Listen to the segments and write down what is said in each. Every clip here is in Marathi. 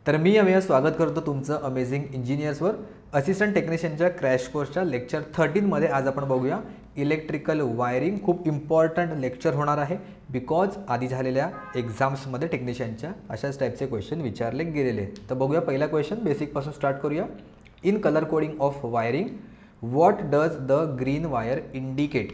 तर मी अमेय स्वागत करतो तुमचं अमेझिंग इंजिनियर्सवर असिस्टंट टेक्निशियनच्या क्रॅश कोर्सच्या लेक्चर 13 मध्ये आज आपण बघूया इलेक्ट्रिकल वायरिंग। खूप इम्पॉर्टंट लेक्चर होणार आहे बिकॉज आधी झालेल्या एग्जाम्समध्ये टेक्निशियनच्या अशाच टाईपचे क्वेश्चन विचारले गेलेले। तर बघूया पहिला क्वेश्चन, बेसिक पासून स्टार्ट करूया। In colour coding of wiring what does the green wire indicate.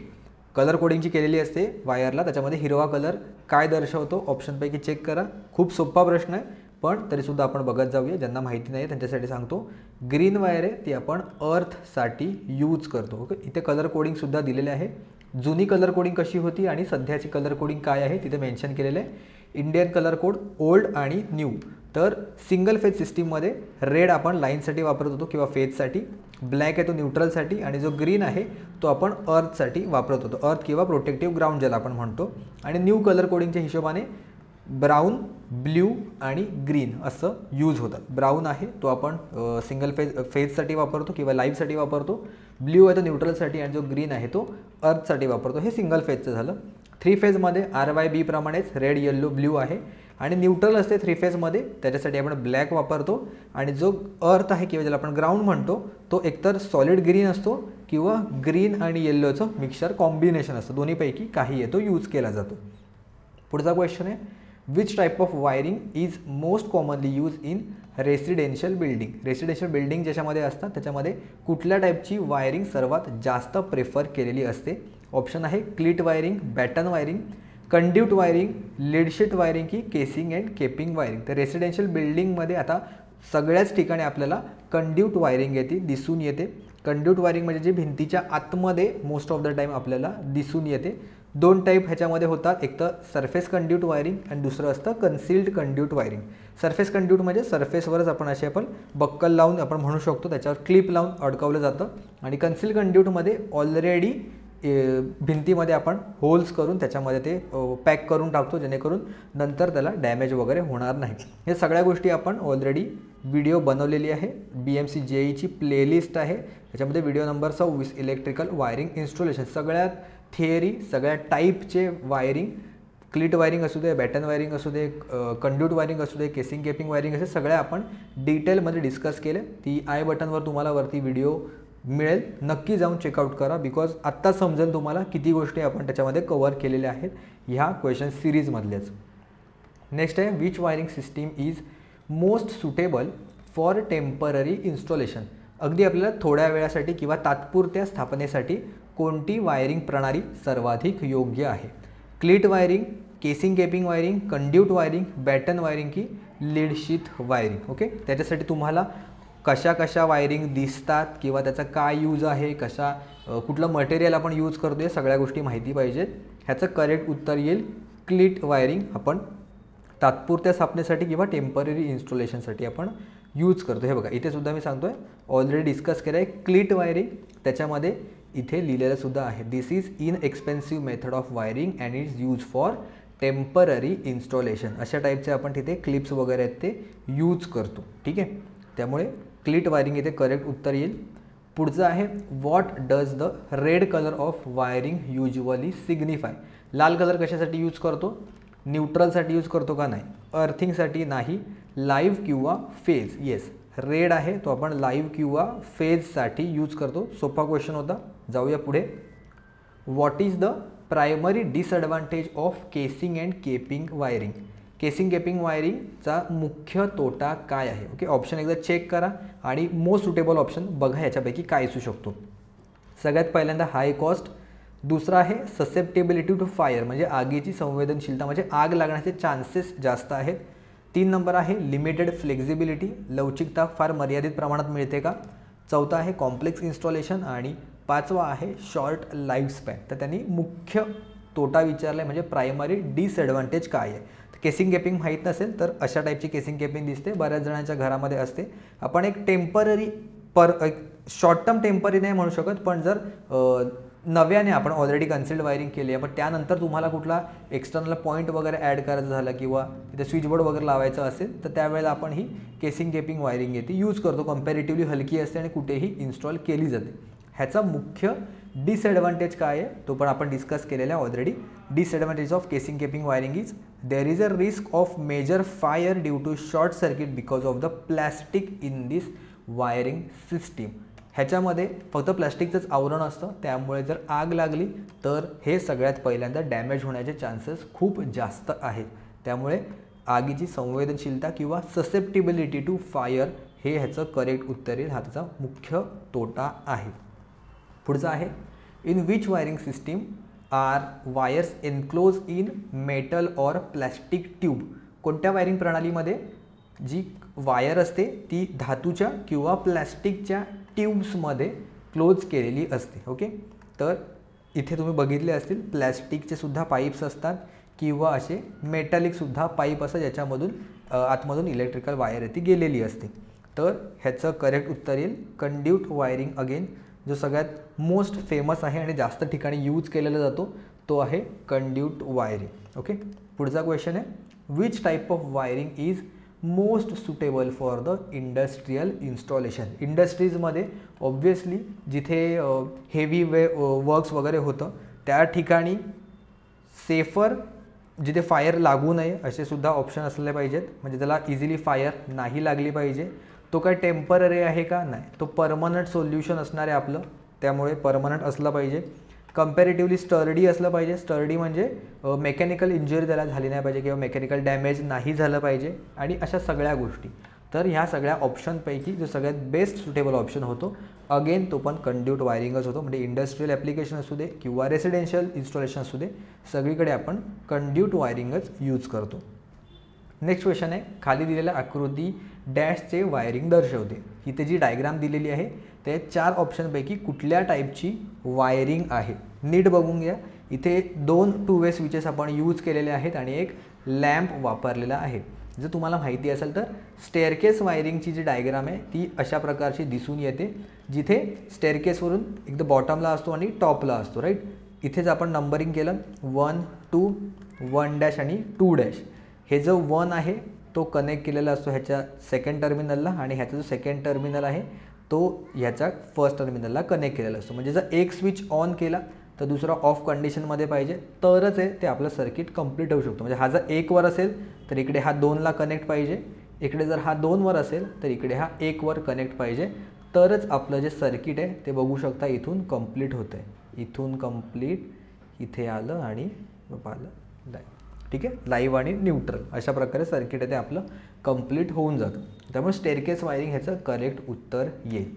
Colour कोडिंगची केलेली असते वायरला, त्याच्यामध्ये हिरवा कलर काय दर्शवतो ऑप्शनपैकी चेक करा। खूप सोपा प्रश्न आहे पण तरीसुद्धा आपण बघत जाऊया, ज्यांना माहिती नाही त्यांच्यासाठी सांगतो। ग्रीन वायर आहे ती आपण अर्थसाठी यूज करतो। ओके, इथे कलर कोडिंगसुद्धा दिलेले आहे। जुनी कलर कोडिंग कशी होती आणि सध्याची कलर कोडिंग काय आहे तिथे मेन्शन केलेलं आहे। इंडियन कलर कोड ओल्ड आणि न्यू। तर सिंगल फेज सिस्टीममध्ये रेड आपण लाईनसाठी वापरत होतो किंवा फेजसाठी, ब्लॅक आहे तो न्यूट्रलसाठी आणि जो ग्रीन आहे तो आपण अर्थसाठी वापरत होतो, अर्थ किंवा प्रोटेक्टिव्ह ग्राउंड ज्याला आपण म्हणतो। आणि न्यू कलर कोडिंगच्या हिशोबाने ब्राउन, ब्ल्यू आणि ग्रीन असं यूज होतात। ब्राउन आहे तो आपण सिंगल फेजसाठी वापरतो किंवा लाईव्हसाठी वापरतो, ब्ल्यू आहे तो न्यूट्रलसाठी आणि जो ग्रीन आहे तो अर्थसाठी वापरतो। हे सिंगल फेजचं झालं। थ्री फेजमध्ये RYB प्रमाणेच रेड, येल्लो, ब्ल्यू आहे आणि न्यूट्रल असते थ्री फेजमध्ये, त्याच्यासाठी आपण ब्लॅक वापरतो। आणि जो अर्थ आहे किंवा ज्याला आपण ग्राउंड म्हणतो तो एकतर सॉलिड ग्रीन असतो किंवा ग्रीन आणि येल्लोचं मिक्सचर कॉम्बिनेशन असतं, दोन्हीपैकी काही आहे तो यूज केला जातो। पुढचा क्वेश्चन आहे, which type of wiring is most commonly use in residential building. Residential building ज्याच्यामध्ये असतात त्याच्यामध्ये कुठल्या टाईपची वायरिंग सर्वात जास्त प्रेफर केलेली असते। ऑप्शन आहे cleat wiring, batten wiring, conduit wiring, lead sheath wiring की केसिंग अँड केपिंग वायरिंग। तर रेसिडेन्शियल बिल्डिंगमध्ये आता सगळ्याच ठिकाणी आपल्याला कंड्यूट वायरिंग येते, दिसून येते। कंड्यूट वायरिंग म्हणजे जे भिंतीच्या आतमध्ये मोस्ट ऑफ द टाईम आपल्याला दिसून येते। दोन टाईप ह्याच्यामध्ये होतात, एक तर सरफेस कंड्यूट वायरिंग आणि दुसरं असतं concealed conduit wiring. Surface conduit म्हणजे सरफेसवरच आपण बक्कल लावून आपण म्हणू शकतो, त्याच्यावर क्लिप लावून अडकवलं जातं। आणि कन्सिल्ड कंड्यूटमध्ये ऑलरेडी भिंतीमध्ये आपण होल्स करून त्याच्यामध्ये ते पॅक करून टाकतो, जेणेकरून नंतर त्याला डॅमेज वगैरे होणार नाही। हे सगळ्या गोष्टी आपण ऑलरेडी व्हिडिओ बनवलेली आहे, BMC JEEची प्लेलिस्ट आहे, त्याच्यामध्ये video number 26 electrical wiring installation, सगळ्यात थिअरी, सगळ्या टाईपचे वायरिंग, क्लिट वायरिंग असू दे, बॅटन वायरिंग असू दे, कंड्यूट वायरिंग असू दे, केसिंग केपिंग वायरिंग, असे सगळ्या आपण डिटेलमध्ये डिस्कस केले। ती आय बटनवर तुम्हाला वरती व्हिडिओ मिळेल, नक्की जाऊन चेकआउट करा बिकॉज आत्ता समजेल तुम्हाला किती गोष्टी आपण त्याच्यामध्ये कव्हर केलेल्या आहेत ह्या क्वेश्चन सिरीजमधल्याच। नेक्स्ट आहे, which wiring system is most suitable for temporary installation. अगदी आपल्याला थोड्या वेळासाठी किंवा तात्पुरत्या स्थापनेसाठी कोणती वायरिंग प्रणाली सर्वाधिक योग्य आहे। Cleat wiring, casing capping wiring, conduit wiring, batten wiring की लीडशीट वायरिंग। ओके, त्याच्यासाठी तुम्हाला कशा कशा वायरिंग दिसतात किंवा त्याचा काय यूज आहे, कुठलं मटेरियल आपण यूज करतो, हे सगळ्या गोष्टी माहिती पाहिजेत। ह्याचं करेक्ट उत्तर येईल क्लिट वायरिंग। आपण तात्पुरत्या स्थापनेसाठी किंवा टेम्पररी इन्स्टॉलेशनसाठी आपण यूज करतो। हे बघा इथे सुद्धा मी सांगतोय, ऑलरेडी डिस्कस केलं आहे क्लिट वायरिंग, त्याच्यामध्ये इथे लिहिलेलं सुद्धा आहे, this is inexpensive method of wiring and is use for temporary installation. अशा टाईपचे आपण तिथे क्लिप्स वगैरे आहेत ते यूज करतो, ठीक आहे। त्यामुळे क्लिट वायरिंग इथे करेक्ट उत्तर येईल। पुढचं आहे, what does the red colour of wiring usually signify. लाल कलर कशासाठी यूज करतो? न्यूट्रलसाठी यूज करतो का? नाही। अर्थिंगसाठी नाही। लाईव्ह किंवा फेज, येस रेड आहे तो आपण लाईव्ह किंवा फेजसाठी यूज करतो। सोपा क्वेश्चन होता, जाऊया पुढे। What is the primary disadvantage of casing and capping wiring. Casing capping वायरिंगचा मुख्य तोटा काय आहे? ओके, ऑप्शन एकदा चेक करा आणि मोस्ट सुटेबल ऑप्शन बघा याच्यापैकी काय असू शकतो। सगळ्यात पहिल्यांदा हाय कॉस्ट, दुसरा आहे ससेप्टेबिलिटी टू फायर म्हणजे आगीची संवेदनशीलता, म्हणजे आग लागण्याचे चान्सेस जास्त आहेत। 3 नंबर आहे लिमिटेड फ्लेक्झिबिलिटी, लवचिकता फार मर्यादित प्रमाणात मिळते का? चौथा आहे कॉम्प्लेक्स इन्स्टॉलेशन आणि पाचवा आहे शॉर्ट लाईफ स्पॅन। तर त्यांनी मुख्य तोटा विचारला आहे, म्हणजे प्रायमरी डिसएडव्हान्टेज काय आहे। केसिंग केपिंग माहीत नसेल तर अशा टाईपची केसिंग केपिंग दिसते, बऱ्याच जणांच्या घरामध्ये असते। आपण एक टेम्पररी शॉर्ट टर्म टेम्पररी नाही म्हणू शकत, पण जर नव्याने आपण ऑलरेडी कन्सिल्ड वायरिंग केली आहे पण त्यानंतर तुम्हाला कुठला एक्सटर्नल पॉईंट वगैरे ॲड करायचं झालं किंवा तिथे स्विच बोर्ड वगैरे लावायचं असेल तर त्यावेळेला आपण ही केसिंग केपिंग वायरिंग येते यूज करतो। कम्पॅरेटिव्हली हलकी असते आणि कुठेही इन्स्टॉल केली जाते। ह्याचा मुख्य डिसएडव्हान्टेज काय आहे तो पण आपण डिस्कस केलेला आहे already. Disadvantage of casing capping wiring is there is a risk of major fire due to short circuit because of the plastic in this wiring system. ह्याच्यामध्ये फक्त प्लॅस्टिकचंच आवरण असतं, त्यामुळे जर आग लागली तर हे सगळ्यात पहिल्यांदा डॅमेज होण्याचे चान्सेस खूप जास्त आहेत. त्यामुळे आगीची संवेदनशीलता किंवा ससेप्टिबिलिटी टू फायर हे ह्याचं करेक्ट उत्तर येईल. हा त्याचा मुख्य तोटा आहे. पुढचा आहे in which wiring system are wires enclose in metal or plastic tube. कोणत्या वायरिंग प्रणालीमध्ये जी वायर असते ती धातूच्या किंवा प्लॅस्टिकच्या ट्यूब्समध्ये क्लोज केलेली असते. ओके, तर इथे तुम्ही बघितले असतील प्लॅस्टिकचे सुद्धा पाईप्स असतात किंवा असे मेटॅलिकसुद्धा पाईप असतात ज्याच्यामधून आतमधून इलेक्ट्रिकल वायर ती गेलेली असते. तर ह्याचं करेक्ट उत्तर येईल कंड्यूट वायरिंग. अगेन जो सगळ्यात मोस्ट फेमस आहे आणि जास्त ठिकाणी यूज केलेला जातो तो आहे कंड्यूट वायरिंग. ओके, पुढचा क्वेश्चन आहे which type of wiring is most suitable for the industrial installation. इंडस्ट्रीजमध्ये ऑब्व्हियसली जिथे हेवी वर्क्स वगैरे होतं त्या ठिकाणी सेफर, जिथे फायर लागू नये असे सुद्धा ऑप्शन असले पाहिजेत. म्हणजे त्याला इझिली फायर नाही लागली पाहिजे. तो काय टेम्पररी आहे का? नाही, तो परमनंट सोल्युशन असणार आहे आपलं, त्यामुळे परमनंट असलं पाहिजे. कंपॅरेटिव्हली स्टर्डी असलं पाहिजे. स्टर्डी म्हणजे मेकॅनिकल इंजुरी त्याला झाली नाही पाहिजे किंवा मेकॅनिकल डॅमेज नाही झालं पाहिजे आणि अशा सगळ्या गोष्टी. तर ह्या सगळ्या ऑप्शनपैकी जो सगळ्यात बेस्ट सुटेबल ऑप्शन होतो अगेन तो पण कंड्यूट वायरिंगच होतो. म्हणजे इंडस्ट्रियल ॲप्लिकेशन असू दे किंवा रेसिडेन्शियल इन्स्टॉलेशन असू दे सगळीकडे आपण कंड्यूट वायरिंगच यूज करतो. नेक्स्ट क्वेश्चन आहे खाली दिलेल्या आकृती डॅशचे वायरिंग दर्शवते. इथे जी डायग्राम दिलेली आहे ते 4 ऑप्शनपैकी कुठल्या टाईपची वायरिंग आहे नीट बघून घ्या. इथे 2 टू वे स्विचेस आपण यूज केलेले आहेत आणि एक लॅम्प वापरलेला आहे. जर तुम्हाला माहिती असेल तर स्टेअरकेस वायरिंगची जी डायग्राम आहे ती अशा प्रकारची दिसून येते, जिथे स्टेअरकेसवरून एकदा बॉटमला असतो आणि टॉपला असतो. राईट, इथेच आपण नंबरिंग केलं 1 2 1 डॅश आणि 2 डॅश. हे जो 1 आहे तो कनेक्ट केलेला असतो ह्याच्या सेकंड टर्मिनलला आणि ह्याचा जो सेकंड टर्मिनल आहे तो ह्याच्या फर्स्ट टर्मिनलला कनेक्ट केलेला असतो. म्हणजे जर एक स्विच ऑन केला तर दुसरा ऑफ कंडिशनमध्ये पाहिजे तरच आहे ते आपलं सर्किट कंप्लीट होऊ शकतो. म्हणजे हा जर 1 वर असेल तर इकडे हा 2ला कनेक्ट पाहिजे, इकडे जर हा 2 वर असेल तर इकडे हा 1 वर कनेक्ट पाहिजे, तरच आपलं जे सर्किट आहे ते बघू शकता इथून कंप्लीट होतं आहे. इथून कंप्लीट इथे आलं आणि आलं लाईव्ह. ठीक आहे, लाईव्ह आणि न्यूट्रल अशा प्रकारे सर्किट आहे ते आपलं कंप्लीट होऊन जातं. त्यामुळे स्टेअरकेस वायरिंग ह्याचं करेक्ट उत्तर येईल.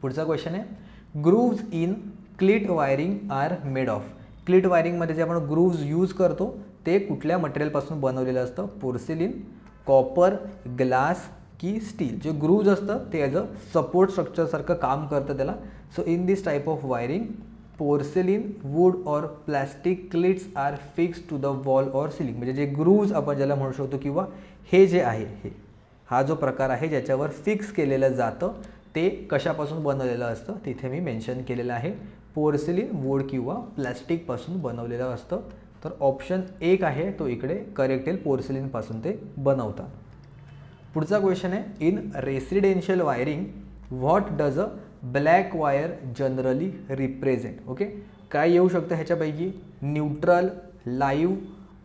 पुढचा क्वेश्चन आहे grooves in cleat wiring are made of. Cleat वायरिंगमध्ये जे आपण ग्रूव्ज यूज करतो ते कुठल्या मटेरियलपासून बनवलेलं असतं? पोर्सिलिन, कॉपर, ग्लास की स्टील. जे ग्रूव्ज असतं ते ॲज अ सपोर्ट स्ट्रक्चरसारखं काम करतं त्याला. So in this type of wiring porcelain, wood और plastic cleats are fix to the wall और सिलिंग. म्हणजे जे ग्रूव्ज आपण ज्याला म्हणू शकतो किंवा हे जे आहे हे हा जो प्रकार आहे ज्याच्यावर फिक्स केलेलं जातं ते कशापासून बनवलेलं असतं तिथे मी मेन्शन केलेलं आहे. पोर्सिलिन, वूड किंवा प्लॅस्टिकपासून बनवलेलं असतं. तर ऑप्शन 1 आहे तो इकडे करेक्ट येईल, पोर्सिलिनपासून ते बनवतात. पुढचा क्वेश्चन आहे in residential wiring what does a black wire generally represent. Okay, काय येऊ शकतं ह्याच्यापैकी? न्यूट्रल, लाईव्ह,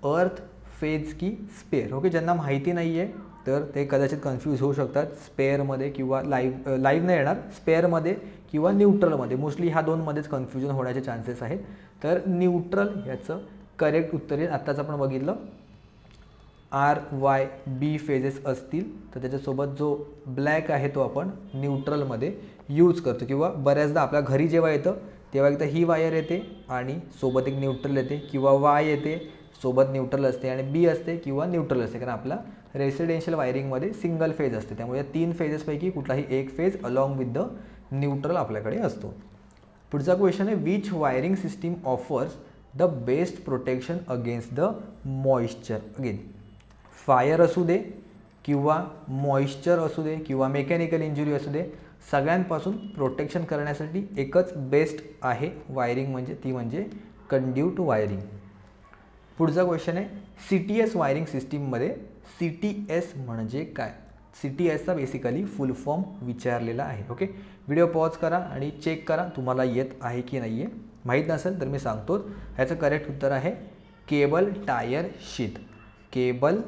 अर्थ, फेज की स्पेअर. ओके, ज्यांना माहिती नाही आहे तर ते कदाचित कन्फ्यूज होऊ शकतात. स्पेअरमध्ये किंवा लाईव्ह नाही येणार, स्पेअरमध्ये किंवा न्यूट्रलमध्ये. मोस्टली ह्या 2मध्येच कन्फ्युजन होण्याचे चान्सेस आहेत. तर न्यूट्रल ह्याचं करेक्ट उत्तर येईल. आत्ताच आपण बघितलं RYB फेजेस असतील तर त्याच्यासोबत जो ब्लॅक आहे तो आपण न्यूट्रलमध्ये यूज करतो किंवा बऱ्याचदा आपल्या घरी जेव्हा येतं तेव्हा एकदा ही वायर येते आणि सोबत एक न्यूट्रल येते किंवा Y येते सोबत न्यूट्रल असते आणि B असते किंवा न्यूट्रल असते, कारण आपला रेसिडेन्शियल वायरिंगमध्ये सिंगल फेज असते. त्यामुळे या 3 फेजेसपैकी कुठलाही एक phase along with the neutral आपल्याकडे असतो. पुढचा क्वेश्चन आहे which wiring system offers the best protection against the moisture. Again fire असू दे किंवा मॉइश्चर असू दे किंवा मेकॅनिकल इंजुरी असू दे, सगळ्यांपासून प्रोटेक्शन करण्यासाठी एकच बेस्ट आहे वायरिंग म्हणजे ती म्हणजे कंड्यूट वायरिंग. पुढचा क्वेश्चन आहे CTS वायरिंग सिस्टीममध्ये CTS म्हणजे काय? CTSचा बेसिकली फुल फॉर्म विचारलेला आहे. ओके, व्हिडिओ पॉज करा आणि चेक करा तुम्हाला येत आहे की नाही आहे. माहीत नसेल तर मी सांगतो, ह्याचं करेक्ट उत्तर आहे cable tyre sheath. Cable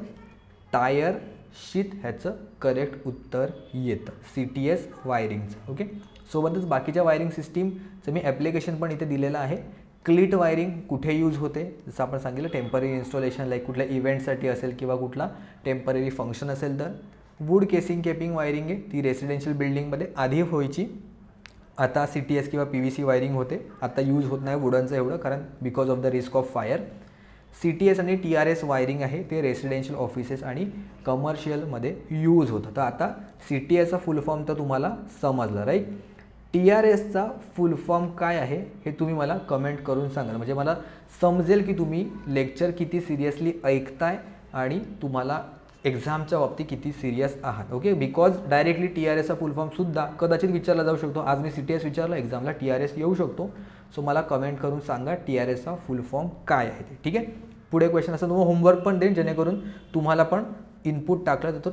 tyre sheath ह्याचं करेक्ट उत्तर येतं CTS वायरिंगचं. ओके, सोबतच बाकीच्या वायरिंग सिस्टीमचं मी ॲप्लिकेशन पण इथे दिलेलं आहे. क्लिट वायरिंग कुठे यूज होते, जसं आपण सांगितलं टेम्पररी इन्स्टॉलेशन लाईक कुठल्या इव्हेंटसाठी असेल किंवा कुठला टेम्पररी फंक्शन असेल तर. वूड केसिंग केपिंग वायरिंग आहे, ती रेसिडेन्शियल बिल्डिंगमध्ये आधी व्हायची, आता CTS किंवा PVC वायरिंग होते. आता यूज होत नाही वुडनचं एवढं, कारण because of the risk of fire. CTS आणि TRS वायरिंग आहे ते रेसिडेन्शियल ऑफिसेस आणि कमर्शियलमध्ये यूज होतं. तर आता CTSचा फुल फॉर्म तर तुम्हाला समजलं राईट. TRSचा फुल फॉर्म काय आहे हे तुम्ही मला कमेंट करून सांगा, म्हणजे मला समजेल की तुम्ही लेक्चर किती सिरियसली ऐकताय आणि तुम्हाला एक्झामच्या बाबतीत किती सिरियस आहात. ओके, बिकॉज डायरेक्टली TRSचा फुल फॉर्मसुद्धा कदाचित विचारला जाऊ शकतो. आज मी CTS विचारलं, एक्झामला TRS येऊ शकतो. सो मला कमेंट करून सांगा TRSचा फुल फॉर्म काय आहे ते. ठीक आहे, पुढे क्वेश्चन असं तुम्हाला होमवर्क पण देईन जेणेकरून तुम्हाला पण इनपुट टाकलं तर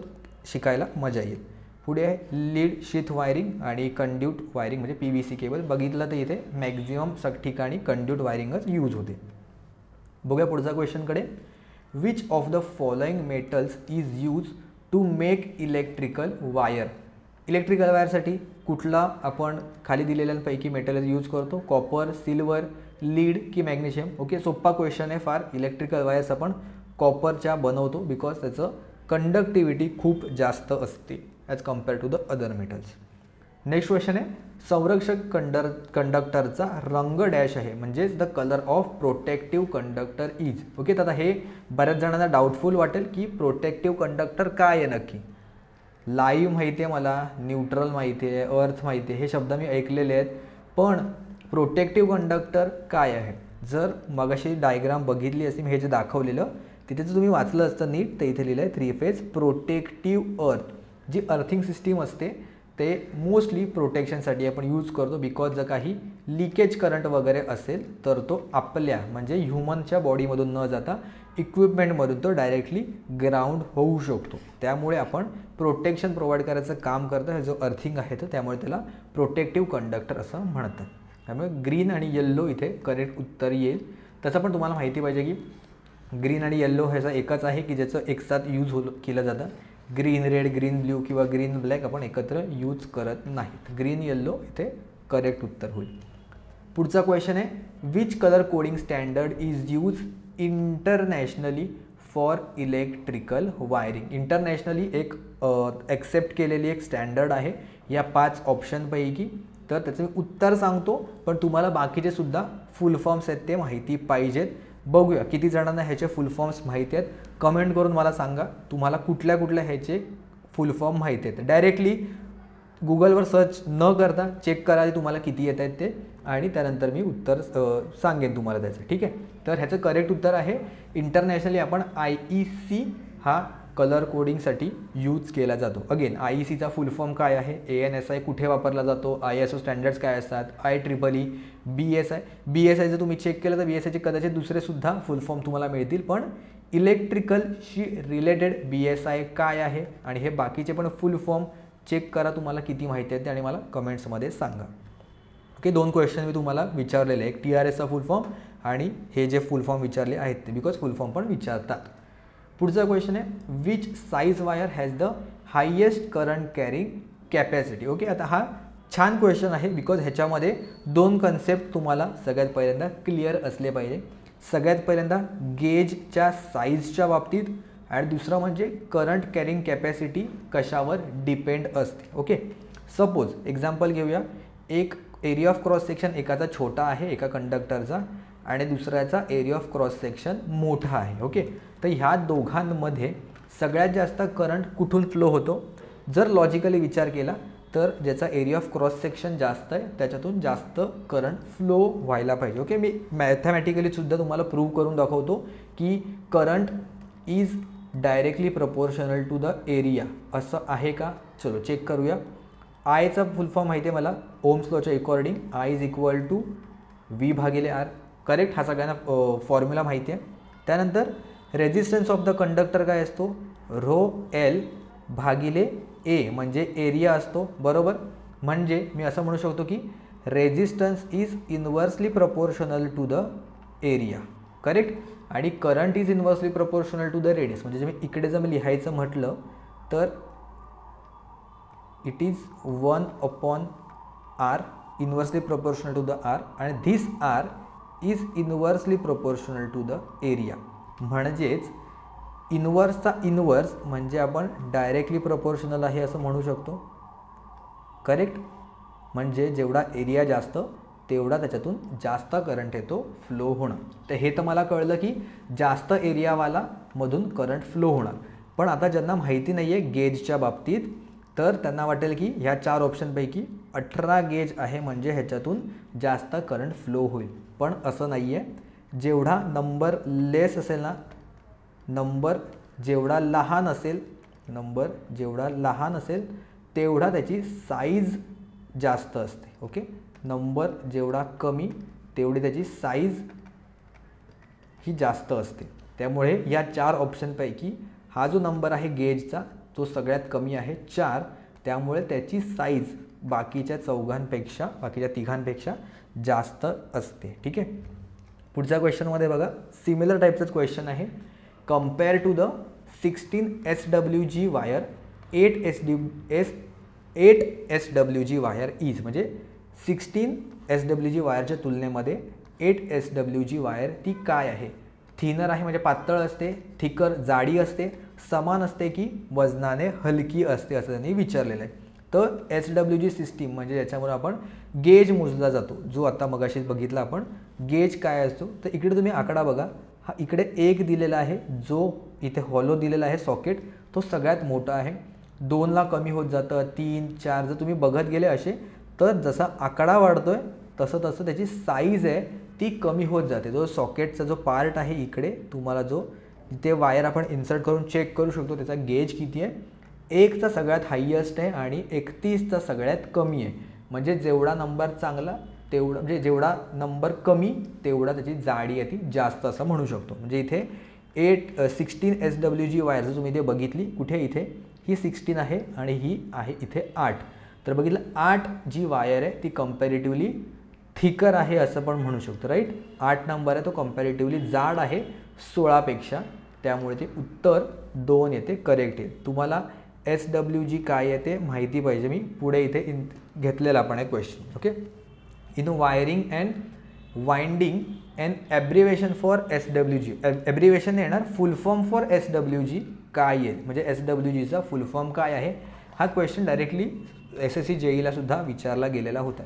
शिकायला मजा येईल. पुढे आहे लीड शीथ वायरिंग आणि कंड्यूट वायरिंग म्हणजे PVC केबल. बघितलं तर इथे मॅक्झिमम ठिकाणी कंड्यूट वायरिंगच यूज होते. बघूया पुढचा क्वेश्चनकडे. Which of the following metals is use to make electrical wire. Electrical वायरसाठी कुठला आपण खाली दिलेल्यांपैकी मेटल यूज करतो, कॉपर, सिल्वर, लीड की मॅग्नेशियम. ओके, सोप्पा क्वेश्चन आहे फार. इलेक्ट्रिकल वायर्स आपण कॉपरच्या बनवतो बिकॉज त्याचं कंडक्टिव्हिटी खूप जास्त असते as compare to the other metals. Next question आहे संरक्षक कंडक्टरचा रंग डॅश आहे, म्हणजेच the colour of protective conductor is. Okay, तर आता हे बऱ्याच जणांना डाऊटफुल वाटेल की प्रोटेक्टिव्ह कंडक्टर काय आहे नक्की. लाईव्ह माहिती आहे मला, न्यूट्रल माहिती आहे, अर्थ माहिती आहे, हे शब्द मी ऐकलेले आहेत, पण प्रोटेक्टिव्ह कंडक्टर काय आहे. जर मगाशी डायग्राम बघितली असती, हे जे दाखवलेलं तिथे जर तुम्ही वाचलं असतं नीट, तर इथे लिहिलं आहे 3 फेज प्रोटेक्टिव्ह अर्थ. जी अर्थिंग सिस्टीम असते ते मोस्टली प्रोटेक्शनसाठी आपण यूज करतो बिकॉज जर काही लिकेज करंट वगैरे असेल तर तो आपल्या म्हणजे ह्युमनच्या बॉडीमधून न जाता इक्विपमेंटमधून तो डायरेक्टली ग्राउंड होऊ शकतो. त्यामुळे आपण प्रोटेक्शन प्रोव्हाइड करायचं काम करतं. हे जो अर्थिंग आहे तर त्यामुळे त्याला प्रोटेक्टिव्ह कंडक्टर असं म्हणतात. त्यामुळे ग्रीन आणि येल्लो इथे करेक्ट उत्तर येईल. तसं पण तुम्हाला माहिती पाहिजे की ग्रीन आणि येल्लो ह्याचा एकच आहे की ज्याचं एकसाथ यूज केलं जातं. ग्रीन रेड, ग्रीन ब्ल्यू किंवा ग्रीन ब्लॅक आपण एकत्र यूज करत नाहीत. ग्रीन येल्लो इथे करेक्ट उत्तर होईल. पुढचा क्वेश्चन आहे which colour coding standard is use internationally for electrical wiring. Internationally एक ॲक्सेप्ट केलेली एक स्टँडर्ड आहे या 5 ऑप्शनपैकी. तर त्याचं मी उत्तर सांगतो, पण तुम्हाला बाकीचे सुद्धा फुल फॉर्म्स आहेत ते माहिती पाहिजेत. बघूया किती जणांना ह्याचे फुल फॉर्म्स माहिती आहेत. कमेंट करून मला सांगा तुम्हाला कुठल्या कुठल्या ह्याचे फुल फॉर्म माहिती आहेत. डायरेक्टली गुगलवर सर्च न करता चेक करा तुम्हाला किती येत आहेत ते, आणि त्यानंतर मी उत्तर सांगेन तुम्हाला त्याचं. ठीक आहे, तर ह्याचं करेक्ट उत्तर आहे इंटरनॅशनली आपण IEC हा कलर कोडिंगसाठी यूज केला जातो. अगेन IECचा फुल फॉर्म काय आहे, ANSI कुठे वापरला जातो, ISO स्टँडर्ड्स काय असतात, IEEE, BSI. BSI जर तुम्ही चेक केलं तर BSIचे कदाचित दुसरेसुद्धा फुल फॉर्म तुम्हाला मिळतील, पण इलेक्ट्रिकलशी रिलेटेड BSI काय आहे आणि हे बाकीचे पण फुल फॉर्म चेक करा तुम्हाला किती माहिती आहे ते आणि मला कमेंट्समध्ये सांगा. ओके, 2 क्वेश्चन मी तुम्हाला विचारलेले, एक TRSचा फुल फॉर्म आणि हे जे फुल फॉर्म विचारले आहेत ते, बिकॉज फुल फॉर्म पण विचारतात. पुढचा क्वेश्चन आहे which size wire has the highest current carrying capacity. Okay, आता हा छान क्वेश्चन आहे बिकॉज ह्याच्यामध्ये 2 कन्सेप्ट तुम्हाला सगळ्यात पहिल्यांदा क्लिअर असले पाहिजे. सगळ्यात पहिल्यांदा गेजच्या साईजच्या बाबतीत आणि दुसरं म्हणजे करंट कॅरिंग कॅपॅसिटी कशावर डिपेंड असते. ओके, सपोज एक्झाम्पल घेऊया, एक एरिया ऑफ क्रॉस सेक्शन एकाचा छोटा आहे एका कंडक्टरचा आणि दुसऱ्याचा एरिया ऑफ क्रॉस सेक्शन मोठा आहे. ओके, तर ह्या दोघांमध्ये सगळ्यात जास्त करंट कुठून फ्लो होतो. जर लॉजिकली विचार केला तर ज्याचा एरिया ऑफ क्रॉस सेक्शन जास्त आहे त्याच्यातून जास्त करंट फ्लो व्हायला पाहिजे. ओके, मी मॅथमॅटिकलीसुद्धा तुम्हाला प्रूव्ह करून दाखवतो की current is directly proportional to the area. असं आहे का? चलो चेक करूया. आयचा फुल फॉर्म माहिती आहे मला, ओम्स लॉच्या according I is equal to V/R. Correct, हा सगळ्यांना फॉर्म्युला माहिती आहे. त्यानंतर रेजिस्टन्स ऑफ द कंडक्टर काय असतो, ρL भागिले ए म्हणजे एरिया असतो, बरोबर. म्हणजे मी असं म्हणू शकतो की resistance is inversely proportional to the area, correct. आणि current is inversely proportional to the radius. म्हणजे मी इकडे जर मी लिहायचं म्हटलं तर it is 1/r inversely proportional to the R, आणि this R is inversely proportional to the area. म्हणजेच इन्व्हर्सचा इन्व्हर्स म्हणजे आपण डायरेक्टली प्रपोर्शनल आहे असं म्हणू शकतो, करेक्ट. म्हणजे जेवढा एरिया जास्त तेवढा त्याच्यातून जास्त करंट येतो फ्लो होणं. तर हे तर मला कळलं की जास्त एरियावाला मधून करंट फ्लो होणार. पण आता ज्यांना माहिती नाही आहे गेजच्या बाबतीत तर त्यांना वाटेल की ह्या 4 ऑप्शनपैकी 18 गेज आहे म्हणजे ह्याच्यातून जास्त करंट फ्लो होईल. पण असं नाही आहे. जेवढा नंबर लेस असेल ना, नंबर जेवढा लहान असेल तेवढा त्याची साईज जास्त असते, ओके. नंबर जेवढा कमी तेवढी त्याची साईज ही जास्त असते. त्यामुळे या 4 ऑप्शनपैकी हा जो नंबर आहे गेजचा तो सगळ्यात कमी आहे 4. त्यामुळे त्याची साईज बाकीच्या तिघांपेक्षा जास्त असते, ठीक आहे. पुढच्या क्वेश्चनमध्ये बघा, सिमिलर टाईपचाच क्वेश्चन आहे. Compare to the 16 SWG wire 8 SWG wire is. म्हणजे 16 SWG वायरच्या तुलनेमध्ये 8 SWG वायर ती काय आहे. थिनर आहे म्हणजे पातळ असते, थिकर जाडी असते, समान असते की वजनाने हलकी असते असं त्यांनी विचारलेलं आहे. तर SWG सिस्टीम म्हणजे ज्याच्यामुळे आपण गेज मोजला जातो, जो आता मगाशीच बघितला आपण गेज काय असतो. तर इकडे तुम्ही आकडा बघा, हा इकडे 1 दिलेला आहे, जो इथे हॉलो दिलेला आहे सॉकेट तो सगळ्यात मोठा आहे. 2ला कमी होत जातं, 3, 4 जर तुम्ही बघत गेले असे तर जसा आकडा वाढतोय तसं त्याची साईज आहे ती कमी होत जाते. जो सॉकेटचा जो पार्ट आहे इकडे तुम्हाला जो इथे वायर आपण इन्सर्ट करून चेक करू शकतो त्याचा गेज किती आहे. 1चा सगळ्यात हायेस्ट आहे आणि 31चा सगळ्यात कमी आहे. म्हणजे जेवढा नंबर चांगला तेवढा, म्हणजे जेवढा नंबर कमी तेवढा त्याची जाडी आहे ती जास्त असं म्हणू शकतो. म्हणजे इथे 16 SWG वायर जर तुम्ही इथे बघितली, कुठे इथे ही 16 आहे आणि ही आहे इथे 8. तर बघितलं 8 जी वायर आहे ती कंपॅरेटिव्हली थिकर आहे असं पण म्हणू शकतो, राईट. 8 नंबर आहे तो कंपॅरेटिव्हली जाड आहे 16पेक्षा. त्यामुळे ते उत्तर 2 येते, करेक्ट येईल. तुम्हाला SWG काय येते माहिती पाहिजे, मी पुढे इथे घेतलेला आपण एक question, okay. In wiring and winding and abbreviation for SWG. Abbreviation येणार, फुल फॉर्म फॉर SWG काय येईल, म्हणजे SWGचा फुल फॉर्म काय आहे. हा क्वेश्चन डायरेक्टली SSC JEEला सुद्धा विचारला गेलेला होता.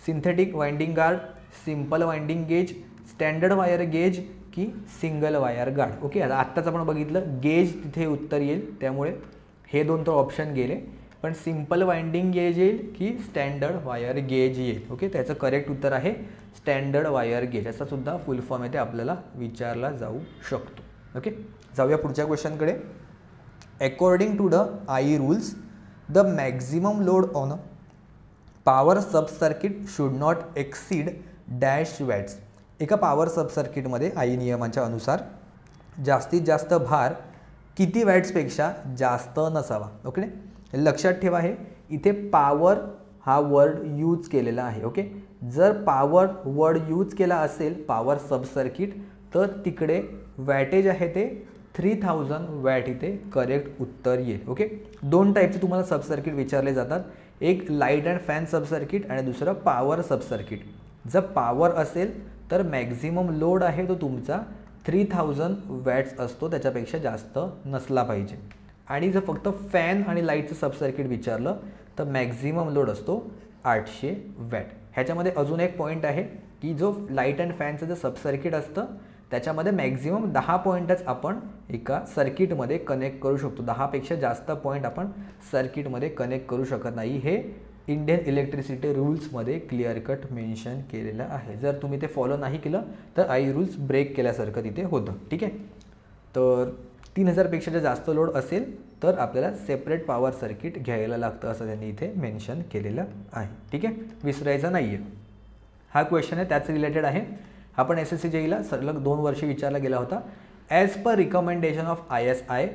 Synthetic winding guard, simple winding gauge, standard wire gauge की सिंगल वायर गार्ड, ओके. आता आत्ताच आपण बघितलं गेज तिथे उत्तर येईल, त्यामुळे हे 2 तर ऑप्शन गेले. पण सिंपल वाइंडिंग गेज येईल की स्टँडर्ड वायर गेज येईल, ओके. त्याचं करेक्ट उत्तर आहे स्टँडर्ड वायर गेज. असा सुद्धा फुल फॉर्म आहे ते आपल्याला विचारला जाऊ शकतो, ओके. जाऊया पुढच्या क्वेश्चनकडे. According to the I rules the maximum load on power sub circuit should not exceed dash watts. एका पॉवर सब सर्किटमध्ये आई नियमांच्या अनुसार जास्तीत जास्त भार किती वॅट्सपेक्षा जास्त नसावा, ओके. लक्षात ठेवा, आहे इथे पॉवर हा वर्ड यूज केलेला आहे, ओके. जर पॉवर वर्ड यूज केला असेल पॉवर सब सर्किट तर तिकडे वॅटेज आहे ते 3000 वॅट इथे करेक्ट उत्तर येईल, ओके. 2 टाईपचे तुम्हाला सब सर्किट विचारले जातात, एक light and fan sub circuit आणि दुसरं पॉवर सब सर्किट. जर पॉवर असेल तर मॅक्झिमम लोड आहे तो तुमचा 3000 वॅट्स असतो, त्याच्यापेक्षा जास्त नसला पाहिजे. आणि जर फक्त फॅन आणि लाईटचं सब सर्किट विचारलं तर मॅक्झिमम लोड असतो 800 वॅट. ह्याच्यामध्ये अजून एक पॉईंट आहे की जो लाईट अँड फॅनचं जे सब सर्किट असतं त्याच्यामध्ये मॅक्झिमम 10 पॉईंटच आपण एका सर्किटमध्ये कनेक्ट करू शकतो. 10पेक्षा जास्त पॉईंट आपण सर्किटमध्ये कनेक्ट करू शकत नाही. हे इंडियन इलेक्ट्रिसिटी रूल्समध्ये क्लिअर कट मेन्शन केलेलं आहे. जर तुम्ही ते फॉलो नाही केलं तर आई रूल्स ब्रेक केल्यासारखं तिथे होतं, ठीक आहे. तर 3000पेक्षा जर जास्त लोड असेल तर आपल्याला सेपरेट पॉवर सर्किट घ्यायला लागतं असं त्यांनी इथे मेन्शन केलेलं आहे, ठीक आहे. विसरायचं नाही आहे. हा क्वेश्चन आहे त्याच रिलेटेड आहे. आपण SSC JEEला सलग 2 वर्षे विचारला गेला होता. As per recommendation of ISI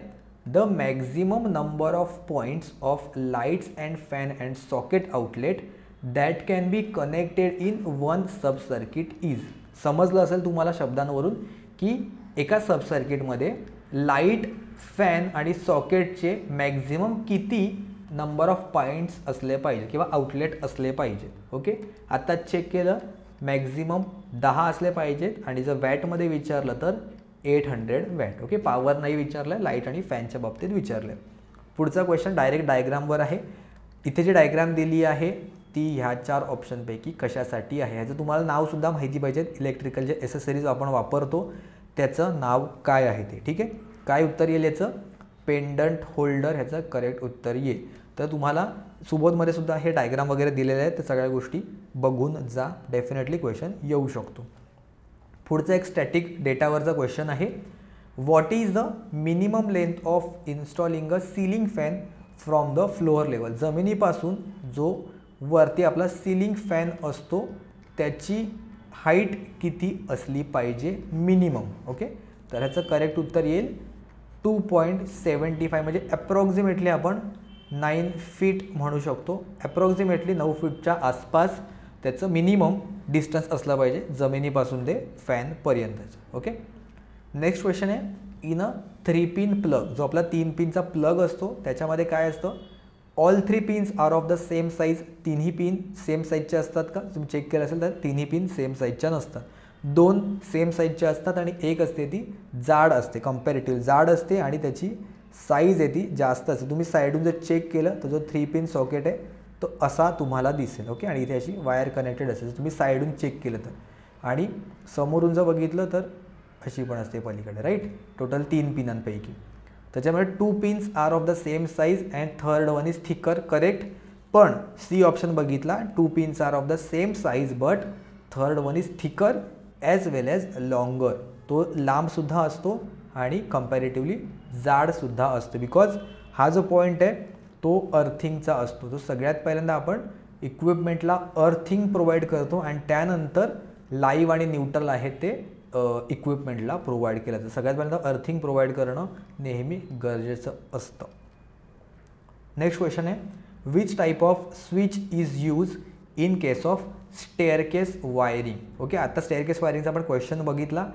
the maximum number of points of lights and fan and socket outlet that can be connected in one sub circuit is. समजलं असेल तुम्हाला शब्दांवरून की एका सब सर्किटमध्ये लाईट, फॅन आणि सॉकेटचे मॅक्झिमम किती नंबर ऑफ पॉईंट्स असले पाहिजे किंवा आउटलेट असले पाहिजेत. ओके, आता चेक केलं, मॅक्झिमम 10 असले पाहिजेत आणि जर वॅटमध्ये विचारलं तर 800 वॅट. ओके, पॉवर नाही विचारलं, लाईट आणि फॅनच्या बाबतीत विचारलं. पुढचा क्वेश्चन डायरेक्ट डायग्रामवर आहे. इथे जी डायग्राम दिली आहे ती ह्या 4 ऑप्शनपैकी कशासाठी आहे, ह्याचं तुम्हाला नावसुद्धा माहिती पाहिजे. इलेक्ट्रिकल जे एसेसरीज आपण वापरतो त्याचं नाव काय आहे ते. ठीक आहे, काय उत्तर येईल याचं? पेंडंट होल्डर ह्याचं करेक्ट उत्तर येईल. तर तुम्हाला सुबोधमध्ये सुद्धा हे डायग्राम वगैरे दिलेले आहेत, त्या सगळ्या गोष्टी बघून जा, डेफिनेटली क्वेश्चन येऊ शकतो. पुढचा एक स्टॅटिक डेटावरचा क्वेश्चन आहे. What is the minimum length of installing a ceiling fan from the floor level. जमिनीपासून जो वरती आपला सिलिंग फॅन असतो त्याची हाईट किती असली पाहिजे मिनिमम. ओके, तर ह्याचं करेक्ट उत्तर येईल 2.75 म्हणजे ॲप्रॉक्सिमेटली आपण 9 फीट म्हणू शकतो. ॲप्रॉक्सिमेटली 9 फीटच्या आसपास त्याचं मिनिमम डिस्टन्स असलं पाहिजे जमिनीपासून ते फॅनपर्यंतचं. ओके, नेक्स्ट क्वेश्चन आहे. इन अ 3 पिन प्लग, जो आपला 3 पिनचा प्लग असतो त्याच्यामध्ये काय असतं? All 3 pins are of the same size. तिन्ही पिन सेम साईजचे असतात का? तुम्ही चेक केलं असेल तर तिन्ही पिन सेम साईजच्या नसतात. 2 सेम साईजच्या असतात आणि एक असते ती जाड असते, कम्पॅरेटिव्ह जाड असते आणि त्याची साईज आहे ती जास्त असते. तुम्ही साईडून जर चेक केलं तर जो 3 पिन सॉकेट आहे तो असा तुम्हाला दिसेल. ओके, आणि इथे अशी वायर कनेक्टेड असेल तुम्ही साईडून चेक केलं तर, आणि समोरून जर बघितलं तर अशी पण असते पलीकडे. राईट, टोटल 3 पिनांपैकी. त्याच्यामुळे 2 pins are of the same size and third one is thicker. Correct, पण सी ऑप्शन बघितला, 2 pins are of the same size but third one is thicker as well as longer. तो लांबसुद्धा असतो आणि कम्पॅरेटिव्हली जाडसुद्धा असतो. बिकॉज हा जो पॉईंट आहे तो अर्थिंगचा असतो. तो सगळ्यात पहिल्यांदा आपण इक्विपमेंटला अर्थिंग प्रोव्हाइड करतो आणि त्यानंतर लाईव्ह आणि न्यूट्रल आहे ते इक्विपमेंटला प्रोव्हाइड केलं जातं. सगळ्यात पहिल्यांदा अर्थिंग प्रोव्हाइड करणं नेहमी गरजेचं असतं. नेक्स्ट क्वेश्चन आहे. Which type off switch is use in case of staircase wiring. Okay, आता स्टेअरकेस वायरिंगचा आपण क्वेश्चन बघितला.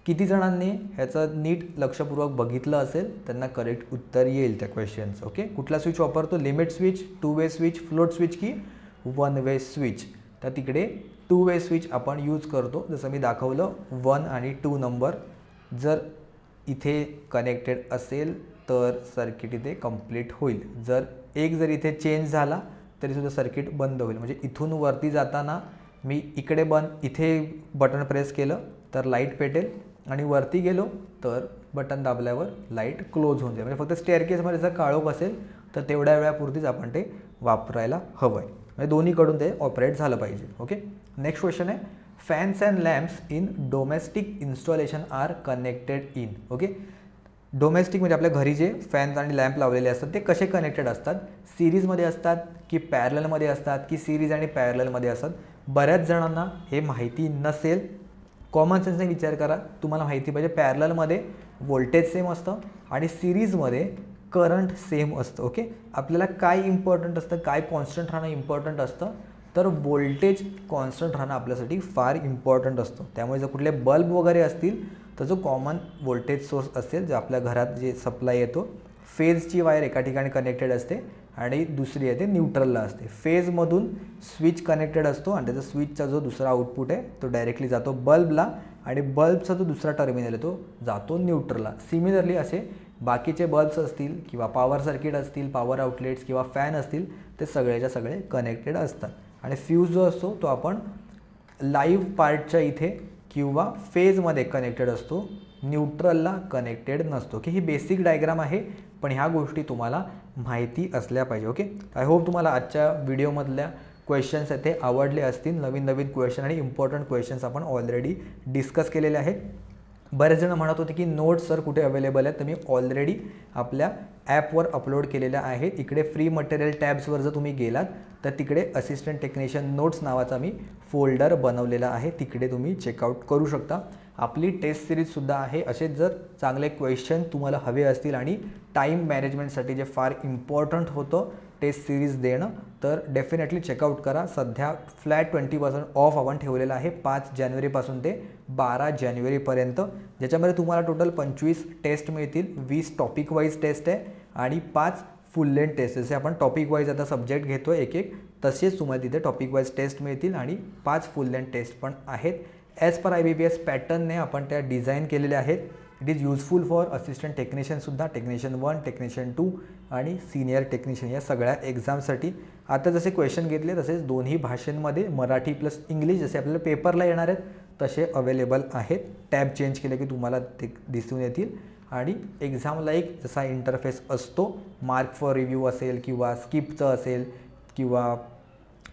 किती जणांनी ह्याचं नीट लक्षपूर्वक बघितलं असेल त्यांना करेक्ट उत्तर येईल त्या क्वेश्चनचं. ओके, कुठला स्विच वापरतो? लिमिट स्विच, 2 वे स्विच, फ्लोट स्विच की 1 वे स्विच? तर तिकडे 2 वे स्विच आपण यूज करतो. जसं मी दाखवलं 1 आणि 2 नंबर जर इथे कनेक्टेड असेल तर सर्किट इथे कंप्लीट होईल. जर एक इथे चेंज झाला तरीसुद्धा सर्किट बंद होईल. म्हणजे इथून वरती जाताना मी इकडे इथे बटन प्रेस केलं तर लाईट पेटेल आणि वरती गेलो तर बटन दाबल्यावर लाईट क्लोज होऊन जाईल. म्हणजे फक्त स्टेअरकेसमध्ये जर काळोख असेल तर तेवढ्या वेळापुरतीच आपण ते वापरायला हवं आहे. म्हणजे दोन्हीकडून ते ऑपरेट झालं पाहिजे. ओके, नेक्स्ट क्वेश्चन आहे. Fans and lamps in domestic installation are connected in. Okay, domestic म्हणजे आपल्या घरी जे फॅन्स आणि लॅम्प लावलेले असतात ते कसे कनेक्टेड असतात? सिरीजमध्ये असतात की पॅरललमध्ये असतात की सिरीज आणि पॅरललमध्ये असतात? बऱ्याच जणांना हे माहिती नसेल. कॉमन सेन्सने विचार करा, तुम्हाला माहिती पाहिजे. पॅरललमध्ये व्होल्टेज सेम असतं आणि सिरीजमध्ये करंट सेम असतं. ओके, आपल्याला काय इम्पॉर्टंट असतं, काय कॉन्स्टंट राहणं इम्पॉर्टंट असतं? तर व्होल्टेज कॉन्स्टंट राहणं आपल्यासाठी फार इम्पॉर्टंट असतो. त्यामुळे जर कुठले बल्ब वगैरे असतील तर जो कॉमन व्होल्टेज सोर्स असेल, जे आपल्या घरात जे सप्लाय येतो, फेजची वायर एका ठिकाणी कनेक्टेड असते आणि दुसरी आहे ते न्यूट्रलला असते. फेजमधून स्विच कनेक्टेड असतो आणि त्याचा स्विचचा जो दुसरा आउटपुट आहे तो डायरेक्टली जातो बल्बला आणि बल्बचा जो दुसरा टर्मिनल आहे तो जातो न्यूट्रलला. सिमिलरली असे बाकीचे बल्ब्स असतील किंवा पॉवर सर्किट असतील, पॉवर आउटलेट्स किंवा फॅन असतील, ते सगळेच्या सगळे कनेक्टेड असतात. आणि फ्यूज जो असतो तो आपण लाईव्ह पार्टच्या इथे किंवा फेजमध्ये कनेक्टेड असतो, न्यूट्रलला कनेक्टेड नसतो. की ही बेसिक डायग्राम आहे, पण ह्या गोष्टी तुम्हाला माहिती असल्या पाहिजे. ओके, आय होप तुम्हाला आजच्या व्हिडिओमधल्या क्वेश्चन्स आहेत ते आवडले असतील. नवीन नवीन क्वेश्चन आणि इम्पॉर्टंट क्वेश्चन्स आपण ऑलरेडी डिस्कस केलेले आहेत. बरेच जण म्हणत होते की नोट्स सर कुठे अवेलेबल आहेत, तर मी ऑलरेडी आपल्या ॲपवर अपलोड केलेल्या आहेत. इकडे फ्री मटेरियल टॅब्सवर जर तुम्ही गेलात तर तिकडे असिस्टंट टेक्निशियन नोट्स नावाचा मी फोल्डर बनवलेला आहे, तिकडे तुम्ही चेकआउट करू शकता. आपली टेस्ट सिरीजसुद्धा आहे. असे जर चांगले क्वेश्चन तुम्हाला हवे असतील आणि टाईम मॅनेजमेंटसाठी जे फार इम्पॉर्टंट होतं टेस्ट सिरीज देणं, तर डेफिनेटली चेकआउट करा. सध्या फ्लॅट 20% ऑफ आपण ठेवलेला आहे 5 जानेवारीपासून ते 12 जानेवारीपर्यंत, ज्याच्यामध्ये तुम्हाला टोटल 25 टेस्ट मिळतील. 20 टॉपिक वाईज टेस्ट आहे आणि 5 फुल लेंथ टेस्ट. जसे आपण टॉपिक वाईज आता सब्जेक्ट घेतो एक एक, तसेच तुम्हाला तिथे टॉपिक वाईज टेस्ट मिळतील आणि 5 फुल लेंथ टेस्ट पण आहेत. ॲज पर IBPS पॅटर्नने आपण त्या डिझाईन केलेल्या आहेत. It is useful for assistant टेक्निशियनसुद्धा, टेक्निशियन 1, टेक्निशियन 2 आणि सिनियर टेक्निशियन या सगळ्या एक्झामसाठी. आता जसे क्वेश्चन घेतले तसेच दोन्ही भाषेंमध्ये मराठी प्लस इंग्लिश जसे आपल्याला पेपरला येणार आहेत तसे अवेलेबल आहेत. टॅब चेंज केले की तुम्हाला ते दिसून येतील. आणि एक्झामला एक जसा इंटरफेस असतो, मार्क फॉर रिव्ह्यू असेल किंवा स्किपचं असेल किंवा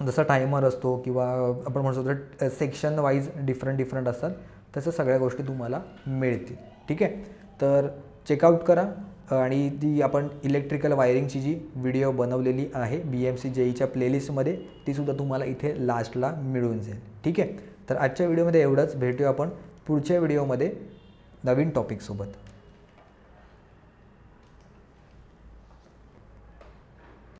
जसा टायमर असतो किंवा आपण म्हणतो तर सेक्शन वाईज डिफरंट असतात, तसं सगळ्या गोष्टी तुम्हाला मिळतील. ठीक आहे, तर चेकआउट करा. आणि ती आपण इलेक्ट्रिकल वायरिंगची जी व्हिडिओ बनवलेली आहे BMC JEEच्या प्लेलिस्टमध्ये, तीसुद्धा तुम्हाला इथे लास्टला मिळून जाईल. ठीक आहे, तर आजच्या व्हिडिओमध्ये एवढंच. भेटूया आपण पुढच्या व्हिडिओमध्ये नवीन टॉपिकसोबत.